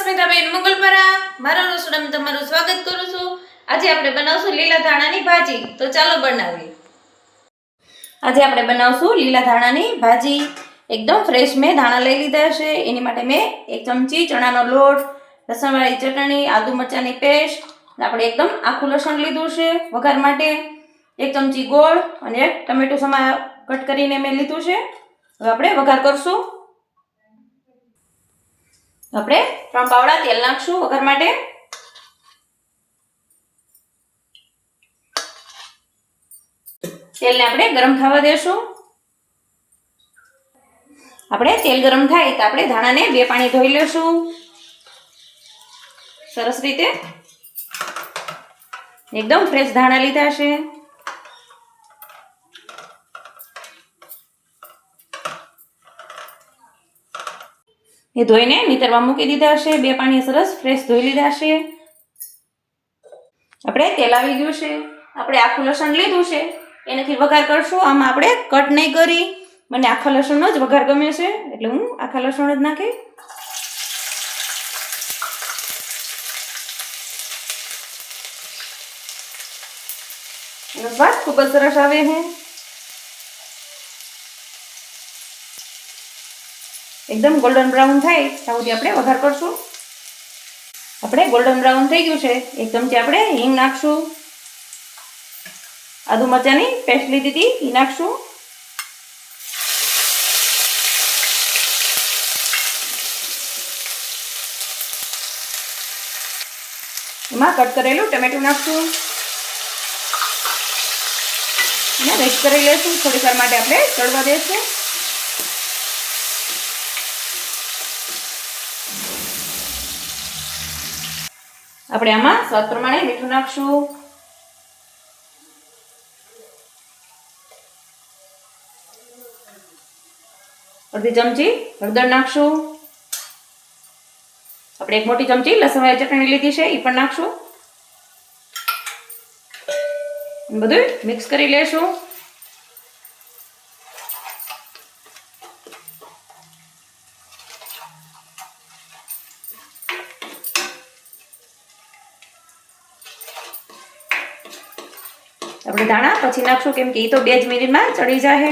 સ્મિતાબેન મંગલપરા મારા રસોડામાં તમારું સ્વાગત કરું છું। આજે આપણે બનાવશું લીલા ધાણાની ભાજી। તો ચાલો બનાવીએ। આજે આપણે બનાવશું લીલા ધાણાની ભાજી। એકદમ ફ્રેશ મેં ધાણા લઈ લીધા છે। એની માટે મેં 1 ચમચી ચણાનો લોટ, લસણવાળી ચટણી, આદુ મરચાંની પેસ્ટ, આપણે એકદમ આખું લસણ લીધું છે વઘાર માટે, 1 ચમચી ગોળ અને 1 ટમેટું સમા કટ કરીને મેં લીધું છે। હવે આપણે વઘાર કરશું। આપણે 3 પાવડા તેલ નાખશું વઘાર માટે। તેલને આપણે ગરમ થવા દેશું। આપણે તેલ ગરમ થાય તો આપણે ધાણાને 2 પાણી ધોઈ લેશું સરસ રીતે। એકદમ ફ્રેશ ધાણા લીધા છે। એ ધોઈને નીતરવા મૂકી દીધા છે। 2 પાણી સરસ ફ્રેશ ધોઈ લીધા છે। આપણે તેલ આવી ગયું છે। આપણે આખું લસણ લીધું છે એનાથી વઘાર કરશું। આમાં આપણે કટ નહીં કરી, મને આખા લસણનો જ વઘાર ગમે છે એટલે હું આખા લસણ જ નાખી। એનો સ્વાદ ખૂબ જ સરસ આવે છે। एकदम गोल्डन ब्राउन थाय ત્યાં સુધી આપણે વઘાર કરશું। આપણે गोल्डन ब्राउन થઈ ગયું છે। 1 ચમચી આપણે હિંગ નાખશું, આદુ મરચાંની પેસ્ટ લીધી હતી એ નાખશું, એમાં કટ કરેલું ટમેટું નાખશું અને મિક્સ કરી લેશું। થોડી વાર માટે આપણે ચડવા દેશું। આપણે આમાં સ્વાદ પ્રમાણે મીઠું નાખશું, અડધી ચમચી હળદર નાખશું, આપણે 1 મોટી ચમચી લસણવાળી ચટણી લીધી છે એ પણ નાખશું। બધું મિક્સ કરી લેશું। આપણે ધાણા પછી નાખશું કેમ કે એ તો 2 જ મિનિટમાં ચડી જાય।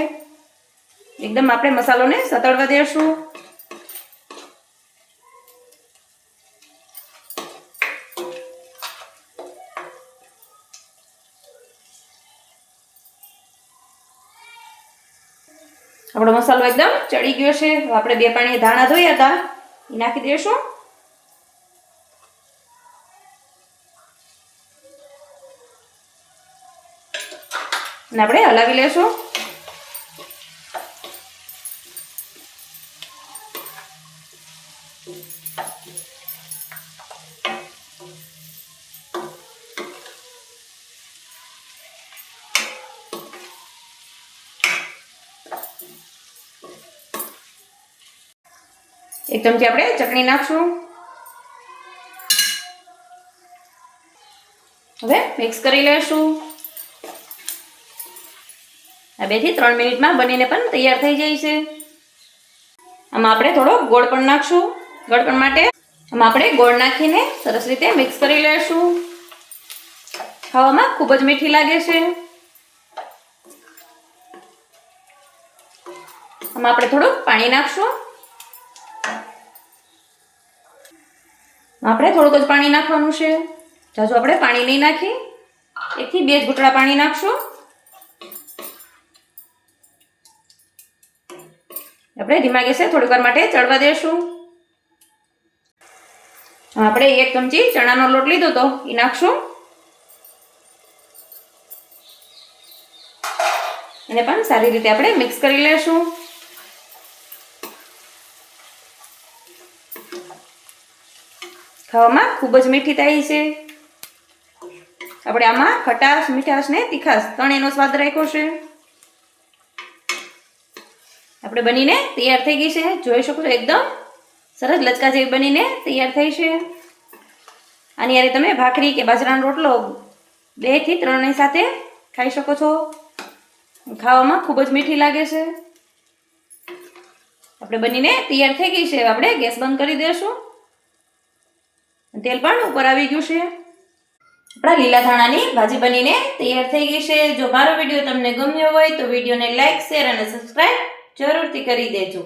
એકદમ આપણે મસાલોને સતળવા દેશું। આપણો મસાલો એકદમ ચડી ગયો છે। હવે આપણે 2 પાણી ધાણા ધોયા હતા એ નાખી દઈશું અને આપણે હલાવી લેશું। એક ચમચી આપણે ચટણી નાખશું। હવે મિક્સ કરી લેશું। આ 2 થી 3 મિનિટમાં બનીને પણ તૈયાર થઈ જાય છે। આમાં આપણે થોડો ગોળ પણ નાખશું। ગળપણ માટે આમાં આપણે ગોળ નાખીને સરસ રીતે મિક્સ કરી લેશું। ખાવામાં ખૂબ જ મીઠી લાગે છે। આમાં આપણે થોડું પાણી નાખશું। આપણે થોડુંક જ પાણી નાખવાનું છે, જાજુ આપણે પાણી નહીં નાખી, 1 થી 2 જ ઘૂંટડા પાણી નાખશું। આપણે ધીમા ગેસે થોડીક વાર માટે ચડવા દેશું। આપણે 1 ચમચી ચણાનો લોટ લીધો તો એ નાખશું, એને પણ સારી રીતે આપણે મિક્સ કરી લેશું। ખાવામાં ખૂબ જ મીઠી થાય છે। આપણે આમાં ખટાશ, મીઠાશ ને તીખાશ ત્રણેયનો સ્વાદ રાખ્યો છે। આપણે બનીને તૈયાર થઈ ગઈ છે। જોઈ શકો છો એકદમ સરસ લચકા જેવી બનીને તૈયાર થઈ છે। આની યારે તમે ભાખરી કે બાજરાનો રોટલો 2 થી 3 ની સાથે ખાઈ શકો છો। ખાવામાં ખૂબ જ મીઠી લાગે છે। આપણે બનીને તૈયાર થઈ ગઈ છે। આપણે ગેસ બંધ કરી દેશું। તેલ પણ ઉપર આવી ગયું છે. આપણા લીલા ધાણાની ભાજી બનીને તૈયાર થઈ ગઈ છે. જો મારો વિડીયો તમને ગમ્યો હોય તો વિડીયોને લાઈક, શેર અને સબસ્ક્રાઈબ જરૂરથી કરી દેજો.